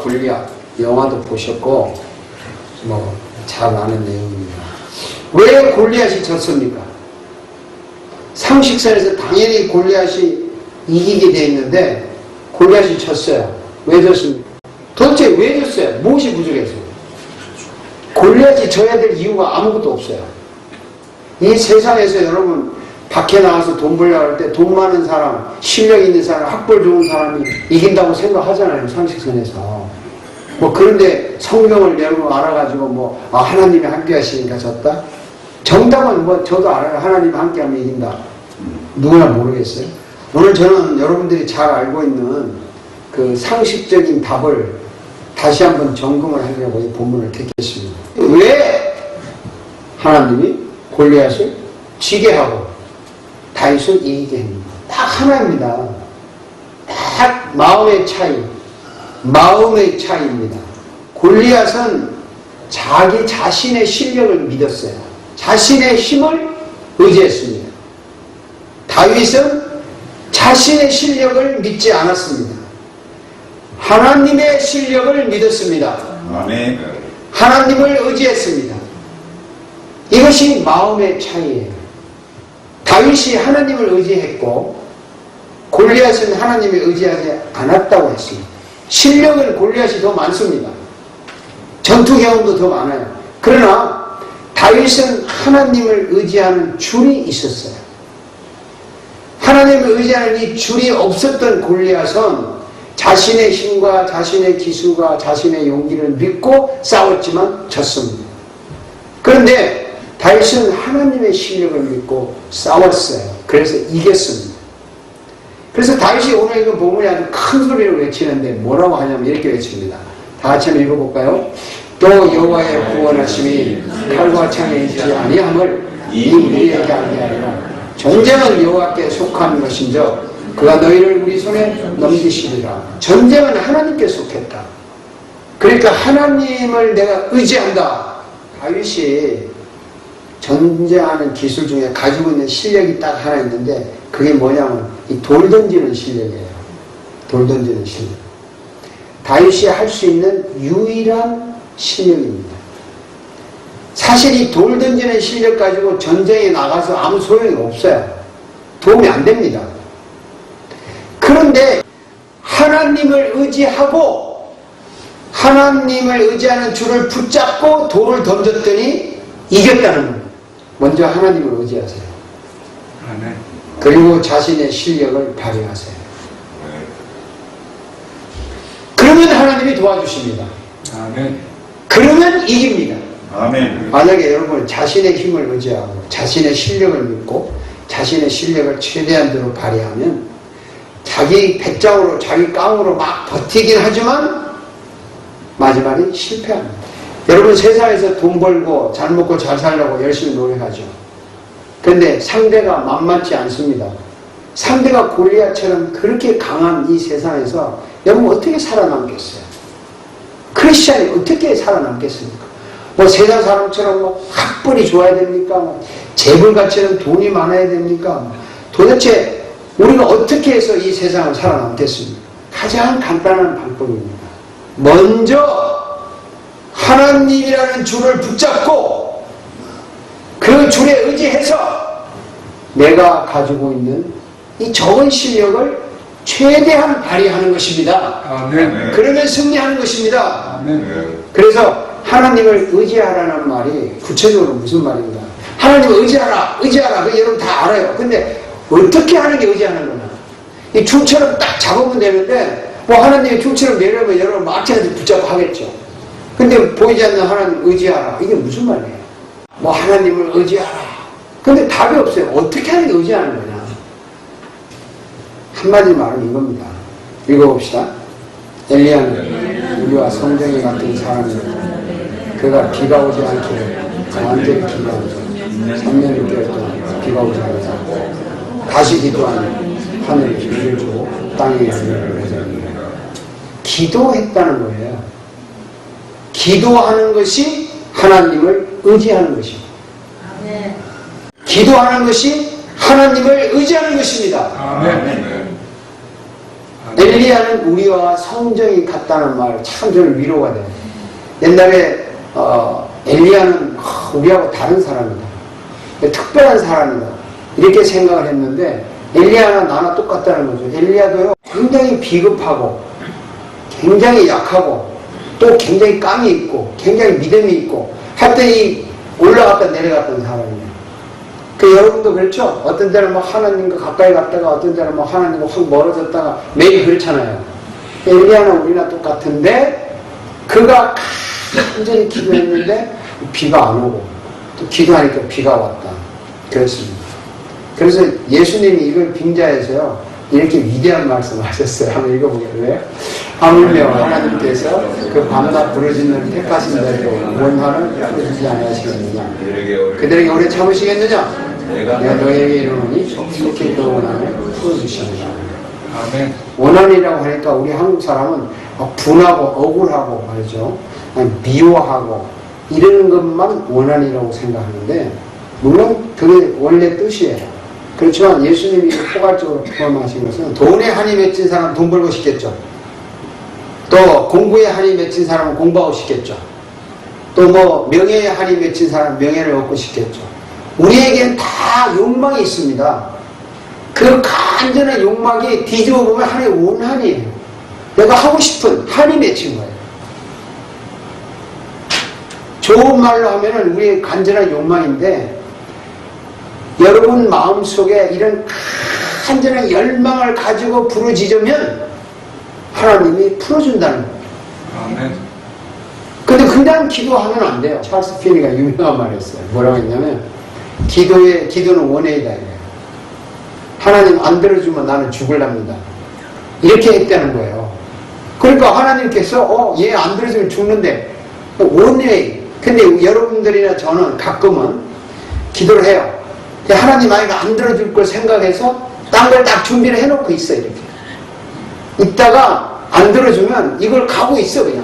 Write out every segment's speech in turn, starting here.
골리앗 영화도 보셨고 뭐 잘 아는 내용입니다. 왜 골리앗이 졌습니까? 상식선에서 당연히 골리앗이 이기게 돼 있는데 골리앗이 졌어요. 왜 졌습니까? 도대체 왜 졌어요? 무엇이 부족했어요? 골리앗이 져야 될 이유가 아무것도 없어요. 이 세상에서 여러분 밖에 나가서 돈 벌려고 할 때 돈 많은 사람, 실력 있는 사람, 학벌 좋은 사람이 이긴다고 생각하잖아요. 상식선에서. 뭐 그런데 성경을 여러분 알아가지고 뭐 하나님이 함께 하시니까 졌다? 정답은 뭐 저도 알아요. 하나님이 함께 하면 이긴다. 누구나 모르겠어요. 오늘 저는 여러분들이 잘 알고 있는 그 상식적인 답을 다시 한번 점검을 하려고 이 본문을 택했습니다. 왜 하나님이 골리앗을 지게 하고 다윗을 이기게 합니다. 딱 하나입니다. 딱 마음의 차이입니다. 골리앗은 자기 자신의 실력을 믿었어요. 자신의 힘을 의지했습니다. 다윗은 자신의 실력을 믿지 않았습니다. 하나님의 실력을 믿었습니다. 아멘. 하나님을 의지했습니다. 이것이 마음의 차이예요. 다윗이 하나님을 의지했고 골리앗은 하나님을 의지하지 않았다고 했습니다. 실력은 골리앗이 더 많습니다. 전투 경험도 더 많아요. 그러나 다윗은 하나님을 의지하는 줄이 있었어요. 하나님을 의지하는 이 줄이 없었던 골리앗은 자신의 힘과 자신의 기술과 자신의 용기를 믿고 싸웠지만 졌습니다. 그런데 다윗은 하나님의 실력을 믿고 싸웠어요. 그래서 이겼습니다. 그래서 다윗이 오늘 이거 본문에 아주 큰 소리를 외치는데 뭐라고 하냐면 이렇게 외칩니다. 다 같이 한번 읽어볼까요? 또 여호와의 구원하심이 칼과 창에 있지 아니함을 이 우리에게 알게 하리라. 전쟁은 여호와께 속한 것인저 그가 너희를 우리 손에 넘기시리라. 전쟁은 하나님께 속했다. 그러니까 하나님을 내가 의지한다. 다윗이 전쟁하는 기술 중에 가지고 있는 실력이 딱 하나 있는데 그게 뭐냐면 이 돌 던지는 실력이에요. 돌 던지는 실력. 다윗이 할 수 있는 유일한 실력입니다. 사실 이 돌 던지는 실력 가지고 전쟁에 나가서 아무 소용이 없어요. 도움이 안 됩니다. 그런데 하나님을 의지하고 하나님을 의지하는 줄을 붙잡고 돌을 던졌더니 이겼다는 거예요. 먼저 하나님을 의지하세요. 아멘. 그리고 자신의 실력을 발휘하세요. 그러면 하나님이 도와주십니다. 아멘. 그러면 이깁니다. 아멘. 만약에 여러분 자신의 힘을 의지하고 자신의 실력을 믿고 자신의 실력을 최대한대로 발휘하면 자기 배짱으로 자기 깡으로 막 버티긴 하지만 마지막에 실패합니다. 여러분 세상에서 돈 벌고 잘 먹고 잘 살려고 열심히 노력하죠. 그런데 상대가 만만치 않습니다. 상대가 골리앗처럼 그렇게 강한 이 세상에서 여러분 어떻게 살아남겠어요? 크리스찬이 어떻게 살아남겠습니까? 뭐 세상 사람처럼 뭐 학벌이 좋아야 됩니까? 뭐 재벌가처럼 돈이 많아야 됩니까? 도대체 우리가 어떻게 해서 이 세상을 살아남겠습니까? 가장 간단한 방법입니다. 먼저 하나님이라는 줄을 붙잡고 그 줄에 의지해서 내가 가지고 있는 이 적은 실력을 최대한 발휘하는 것입니다. 아멘. 그러면 승리하는 것입니다. 아멘. 그래서 하나님을 의지하라는 말이 구체적으로 무슨 말인가? 하나님을 의지하라, 의지하라. 그 여러분 다 알아요. 근데 어떻게 하는 게 의지하는 거냐? 이 줄처럼 딱 잡으면 되는데 뭐 하나님이 줄처럼 내려면 여러분 마찬가지 붙잡고 하겠죠. 근데 보이지 않는 하나님 의지하라. 이게 무슨 말이에요? 뭐 하나님을 의지하라. 근데 답이 없어요. 어떻게 하는 게 의지하는 거냐? 한마디 말은 이겁니다. 읽어봅시다. 엘리야는 우리와 성경이 같은 사람이었고 그가 비가 오지 않기를 완전히 기도하면서 3년을 되었던 비가 오지 않아서 다시 기도하니 하늘이 비를 주고 땅에 열매를 맺었느니라. 기도했다는 거예요. 기도하는 것이 하나님을 의지하는 것입니다. 기도하는 것이 하나님을 의지하는 것입니다. 아멘. 엘리야는 우리와 성정이 같다는 말 참 저는 위로가 돼요. 옛날에 엘리야는 우리하고 다른 사람이다. 특별한 사람이다. 이렇게 생각을 했는데 엘리야는 나나 똑같다는 거죠. 엘리야도요 굉장히 비겁하고 굉장히 약하고 또 굉장히 깜이 있고 굉장히 믿음이 있고 하여튼 이 올라갔다 내려갔던 사람이에요. 그 여러분도 그렇죠? 어떤 때는 뭐 하나님과 가까이 갔다가 어떤 때는 뭐 하나님과 확 멀어졌다가 매일 그렇잖아요. 엘리야는 우리나 똑같은데 그가 간절히 기도했는데 비가 안 오고 또 기도하니까 비가 왔다. 그렇습니다. 그래서 예수님이 이걸 빙자해서요 이렇게 위대한 말씀을 하셨어요. 한번 읽어보겠어요? 하물며 하나님께서 그 밤낮 부르짖는 택하신 자들의 원한을 풀어주지 아니하시겠느냐. 그들에게 오래 참으시겠느냐. 내가 너에게 이르노니 이렇게 그 원한을 풀어주시느냐. 아멘. 원한이라고 하니까 우리 한국 사람은 분하고 억울하고 말이죠. 미워하고 이런 것만 원한이라고 생각하는데 물론 그게 원래 뜻이에요. 그렇지만 예수님이 포괄적으로 포함하신 것은 돈에 한이 맺힌 사람은 돈 벌고 싶겠죠. 또 공부에 한이 맺힌 사람은 공부하고 싶겠죠. 또 뭐 명예에 한이 맺힌 사람은 명예를 얻고 싶겠죠. 우리에겐 다 욕망이 있습니다. 그 간절한 욕망이 뒤집어 보면 하나의 원한이에요. 내가 하고 싶은 한이 맺힌 거예요. 좋은 말로 하면은 우리의 간절한 욕망인데 여러분 마음속에 이런 간절한 열망을 가지고 부르짖으면 하나님이 풀어준다는 거예요. 아멘. 근데 그냥 기도하면 안 돼요. 찰스 피니가 유명한 말을 했어요. 뭐라고 했냐면 기도는 원해이다. 하나님 안 들어주면 나는 죽을랍니다. 이렇게 했다는 거예요. 그러니까 하나님께서 얘 안 들어주면 죽는데 원해. 근데 여러분들이나 저는 가끔은 기도를 해요. 하나님 아이가 안 들어줄 걸 생각해서 딴 걸 딱 준비를 해놓고 있어요. 이렇게 이따가 안 들어주면 이걸 가고 있어 그냥.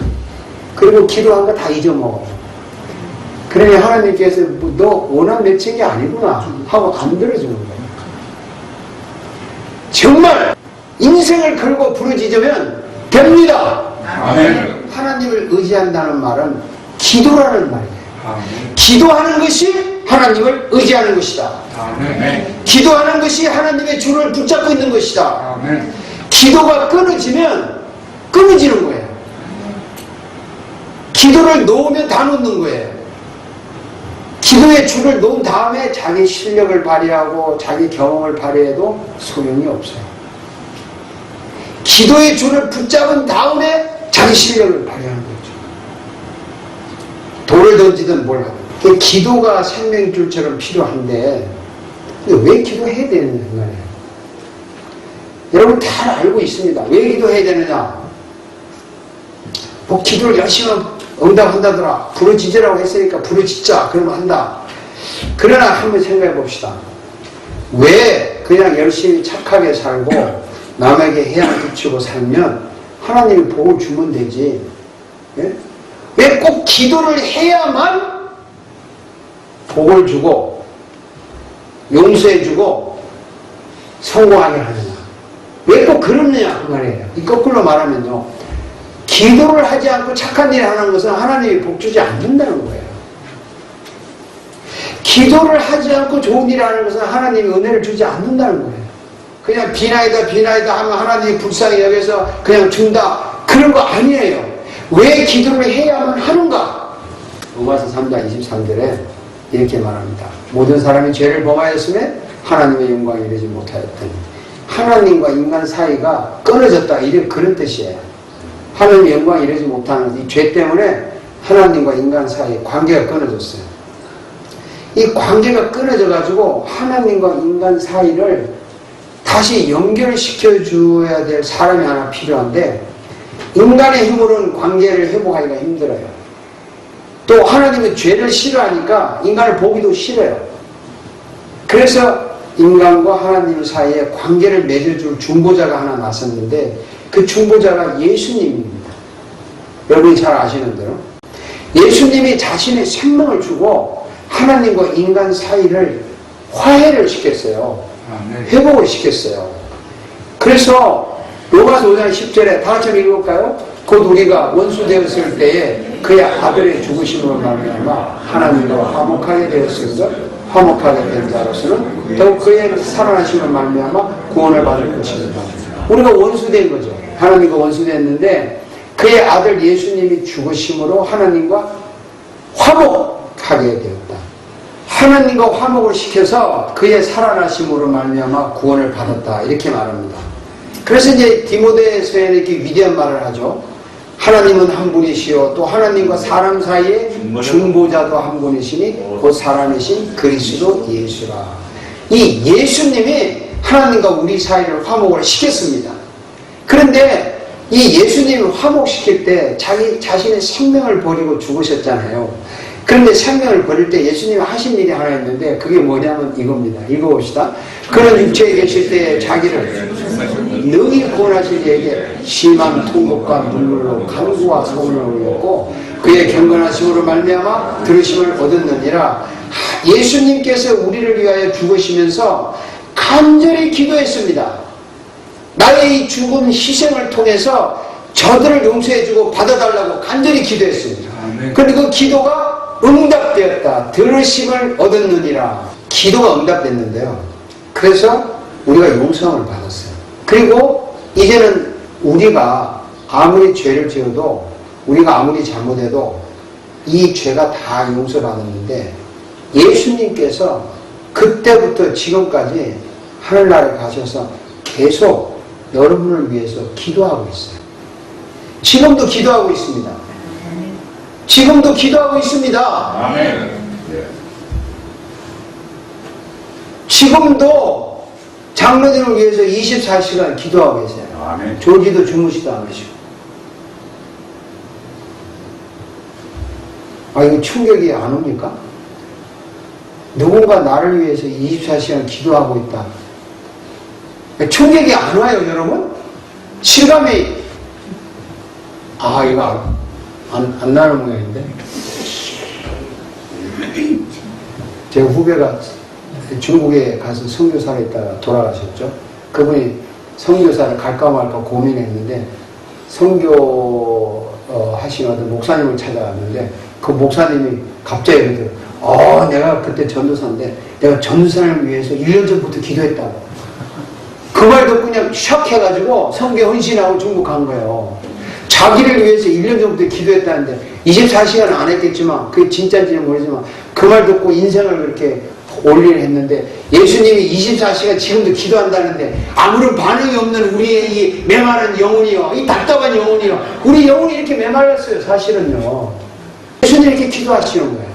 그리고 기도한 거 다 잊어먹어. 그러니 하나님께서 너 원한 맺힌 게 아니구나 하고 안 들어주는 거예요. 정말 인생을 걸고 부르짖으면 됩니다. 아멘. 하나님을 의지한다는 말은 기도라는 말이에요. 아멘. 기도하는 것이 하나님을 의지하는 것이다. 아멘. 기도하는 것이 하나님의 줄을 붙잡고 있는 것이다. 아멘. 기도가 끊어지면 끊어지는 거예요. 기도를 놓으면 다 놓는 거예요. 기도의 줄을 놓은 다음에 자기 실력을 발휘하고 자기 경험을 발휘해도 소용이 없어요. 기도의 줄을 붙잡은 다음에 자기 실력을 발휘하는 거죠. 돌을 던지든 뭘 하든. 기도가 생명줄처럼 필요한데 왜 기도해야 되느냐 그 말이에요. 여러분 다 알고 있습니다. 왜 기도해야 되느냐. 뭐 기도를 열심히 응답한다더라. 부르짖으라고 했으니까 부르짖자. 그러면 한다. 그러나 한번 생각해 봅시다. 왜 그냥 열심히 착하게 살고 남에게 해양 끼치고 살면 하나님이 복을 주면 되지. 예? 왜 꼭 기도를 해야만 복을 주고 용서해 주고 성공하게 하느냐. 왜 꼭 그러느냐 그 말이에요. 이 거꾸로 말하면요. 기도를 하지 않고 착한 일을 하는 것은 하나님이 복 주지 않는다는 거예요. 기도를 하지 않고 좋은 일을 하는 것은 하나님이 은혜를 주지 않는다는 거예요. 그냥 비나이다 하면 하나님이 불쌍히 여겨서 그냥 준다. 그런 거 아니에요. 왜 기도를 해야만 하는가? 로마서 3장 23절에 이렇게 말합니다. 모든 사람이 죄를 범하였음에 하나님의 영광이 이르지 못하였더니 하나님과 인간 사이가 끊어졌다. 이런 그런 뜻이에요. 하나님의 영광이 이르지 못하는 이 죄 때문에 하나님과 인간 사이의 관계가 끊어졌어요. 이 관계가 끊어져 가지고 하나님과 인간 사이를 다시 연결시켜 줘야 될 사람이 하나 필요한데 인간의 힘으로는 관계를 회복하기가 힘들어요. 또 하나님은 죄를 싫어하니까 인간을 보기도 싫어요. 그래서 인간과 하나님 사이에 관계를 맺어줄 중보자가 하나 나섰는데 그 중보자가 예수님입니다. 여러분이 잘 아시는 대로 예수님이 자신의 생명을 주고 하나님과 인간 사이를 화해를 시켰어요. 회복을 시켰어요. 그래서 로마서 5장 10절에 다 같이 읽을까요? 곧 우리가 원수 되었을 때에 그의 아들의 죽으심으로 말미암아 하나님과 화목하게 되었을 것, 화목하게 된 자로서는 더욱 그의 살아나심으로 말미암아 구원을 받을 것입니다. 우리가 원수된 거죠. 하나님과 원수됐는데 그의 아들 예수님이 죽으심으로 하나님과 화목하게 되었다. 하나님과 화목을 시켜서 그의 살아나심으로 말미암아 구원을 받았다. 이렇게 말합니다. 그래서 이제 디모데서에는 이렇게 위대한 말을 하죠. 하나님은 한 분이시요 또 하나님과 사람 사이에 중보자도 한 분이시니 곧 살아내신 그리스도 예수라. 이 예수님이 하나님과 우리 사이를 화목을 시켰습니다. 그런데 이 예수님을 화목시킬 때 자기 자신의 생명을 버리고 죽으셨잖아요. 그런데 생명을 버릴 때 예수님이 하신 일이 하나 있는데 그게 뭐냐면 이겁니다. 읽어봅시다. 그는 육체에 계실 때 자기를 능히 구원하실 이에게 심한 통곡과 눈물로 간구와 소원을 올렸고 그의 경건하심으로 말미암아 들으심을 얻었느니라. 예수님께서 우리를 위하여 죽으시면서 간절히 기도했습니다. 나의 이 죽음 희생을 통해서 저들을 용서해주고 받아달라고 간절히 기도했습니다. 그런데 그 기도가 응답되었다. 들으심을 얻었느니라. 기도가 응답됐는데요. 그래서 우리가 용서함을 받았어요. 그리고 이제는 우리가 아무리 죄를 지어도 우리가 아무리 잘못해도 이 죄가 다 용서받았는데 예수님께서 그때부터 지금까지 하늘나라에 가셔서 계속 여러분을 위해서 기도하고 있어요. 지금도 기도하고 있습니다. 지금도 기도하고 있습니다. 아멘. 지금도 장로들을 위해서 24시간 기도하고 계세요. 아멘. 졸지도 주무시도 않으시고. 아, 이거 충격이 안 옵니까? 누군가 나를 위해서 24시간 기도하고 있다. 충격이 안 와요, 여러분? 실감이, 이거 안 나는 모양인데. 제 후배가 중국에 가서 선교사를 했다가 돌아가셨죠. 그분이 선교사를 갈까 말까 고민했는데 선교 하시는 목사님을 찾아갔는데 그 목사님이 갑자기 그러더라고요. 내가 그때 전도사인데 내가 전도사를 위해서 1년 전부터 기도했다고. 그 말 듣고 그냥 샥 해가지고 선교 헌신하고 중국 간 거예요. 자기를 위해서 1년 전부터 기도했다는데 24시간 안 했겠지만 그게 진짜인지는 모르지만 그 말 듣고 인생을 그렇게 올리를 했는데 예수님이 24시간 지금도 기도한다는데 아무런 반응이 없는 우리의 이 메마른 영혼이요, 이 답답한 영혼이요, 우리 영혼이 이렇게 메말랐어요. 사실은요. 예수님이 이렇게 기도하시는 거예요.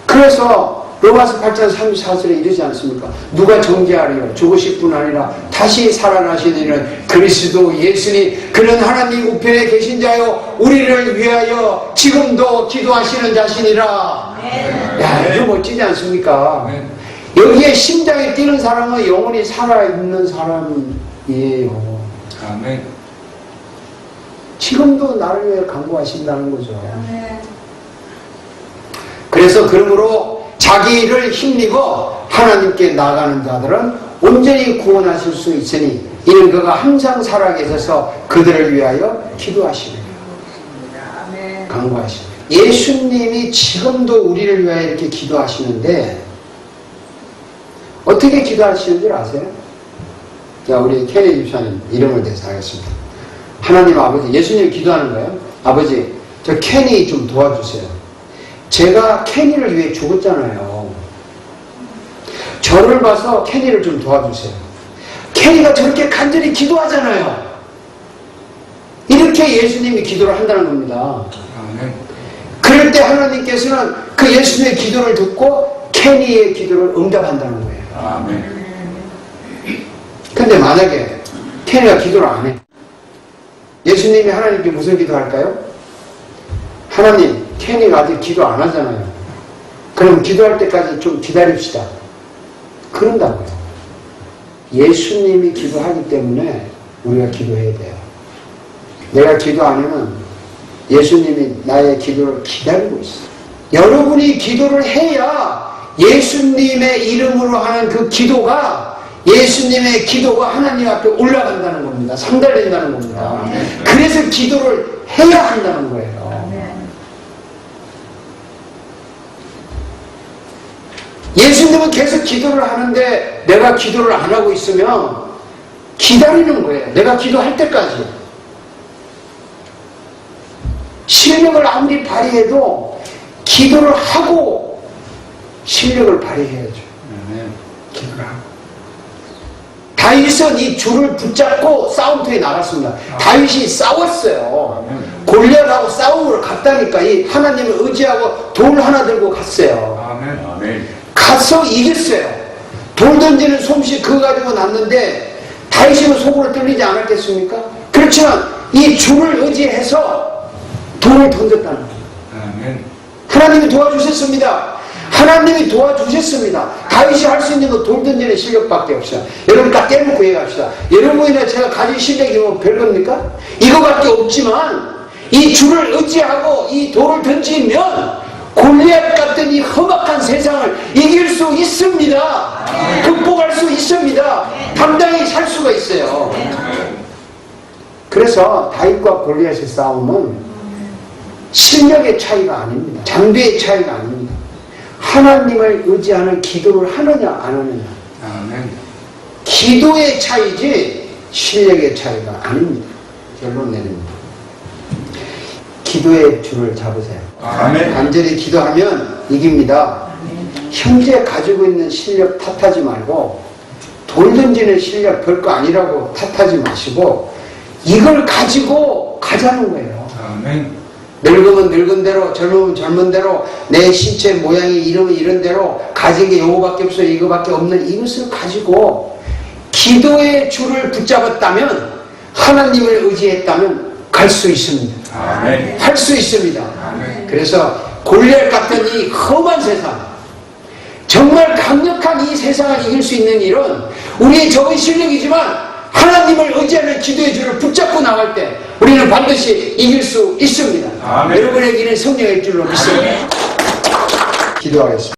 그래서 로마서 8장 34절에 이러지 않습니까? 누가 정죄하리요? 죽으실 뿐 아니라 다시 살아나시는 그리스도 예수니 그는 하나님 우편에 계신 자요 우리를 위하여 지금도 기도하시는 자신이라. 야, 이거 멋지지 않습니까? 여기에 심장이 뛰는 사람은 영혼이 살아있는 사람이에요. 아멘. 지금도 나를 위해 간구하신다는 거죠. 그래서 그러므로 자기를 힘입어 하나님께 나가는 자들은 온전히 구원하실 수 있으니 이는 그가 항상 살아계셔서 그들을 위하여 기도하시느니라. 간구하시느니라. 예수님이 지금도 우리를 위하여 이렇게 기도하시는데 어떻게 기도하시는 줄 아세요? 자, 우리 케리 집사님 이름을 대서 하겠습니다. 하나님 아버지, 예수님이 기도하는 거예요. 아버지, 저 케니 좀 도와주세요. 제가 케니를 위해 죽었잖아요. 저를 봐서 케니를 좀 도와주세요. 케니가 저렇게 간절히 기도하잖아요. 이렇게 예수님이 기도를 한다는 겁니다. 아멘. 그럴 때 하나님께서는 그 예수님의 기도를 듣고 케니의 기도를 응답한다는 거예요. 아멘. 근데 만약에 케니가 기도를 안 해. 예수님이 하나님께 무슨 기도할까요? 하나님, 케니가 아직 기도 안 하잖아요. 그럼 기도할 때까지 좀 기다립시다. 그런다고요. 예수님이 기도하기 때문에 우리가 기도해야 돼요. 내가 기도 안 하면 예수님이 나의 기도를 기다리고 있어요. 여러분이 기도를 해야 예수님의 이름으로 하는 그 기도가 예수님의 기도가 하나님 앞에 올라간다는 겁니다. 상달된다는 겁니다. 그래서 기도를 해야 한다는 거예요. 예수님은 계속 기도를 하는데 내가 기도를 안 하고 있으면 기다리는 거예요. 내가 기도할 때까지. 실력을 아무리 발휘해도 기도를 하고 실력을 발휘해야죠. 기도를 하고. 다윗은 이 줄을 붙잡고 싸움터에 나갔습니다. 다윗이 싸웠어요. 골리앗하고 싸움으로 갔다니까. 이 하나님을 의지하고 돌 하나 들고 갔어요. 아멘. 가서 이겼어요. 돌 던지는 솜씨 그거 가지고 났는데 다윗이면 속으로 뚫리지 않았겠습니까? 그렇지만 이 줄을 의지해서 돌을 던졌다는 거예요. 아멘. 하나님이 도와주셨습니다. 하나님이 도와주셨습니다. 다윗이 할 수 있는 건 돌 던지는 실력밖에 없어요. 여러분 딱 떼놓고 얘기합시다. 여러분이나 제가 가진 실력이 뭐 별겁니까? 이거밖에 없지만 이 줄을 의지하고 이 돌을 던지면 골리앗 같은 이 험악한 세상을 이길 수 있습니다. 극복할 수 있습니다. 당당히 살 수가 있어요. 그래서 다윗과 골리앗의 싸움은 실력의 차이가 아닙니다. 장비의 차이가 아닙니다. 하나님을 의지하는 기도를 하느냐 안 하느냐. 아멘. 기도의 차이지 실력의 차이가 아닙니다. 결론 내립니다. 기도의 줄을 잡으세요. 아멘. 간절히 기도하면 이깁니다. 현재 가지고 있는 실력 탓하지 말고 돌 던지는 실력 별거 아니라고 탓하지 마시고 이걸 가지고 가자는 거예요. 아멘. 늙으면 늙은 대로, 젊으면 젊은 대로, 내 신체 모양이 이러면 이런 대로, 가진 게 요거밖에 없어요, 이거밖에 없는 이것을 가지고 기도의 줄을 붙잡았다면, 하나님을 의지했다면 갈 수 있습니다. 아멘. 할 수 있습니다. 아멘. 그래서 골리앗 같은 이 험한 세상, 정말 강력한 이 세상을 이길 수 있는 일은 우리의 적은 실력이지만 하나님을 의지하는 기도의 줄을 붙잡고 나갈 때 우리는 반드시 이길 수 있습니다. 아멘. 여러분에게는 성령의 줄로 믿습니다. 기도하겠습니다.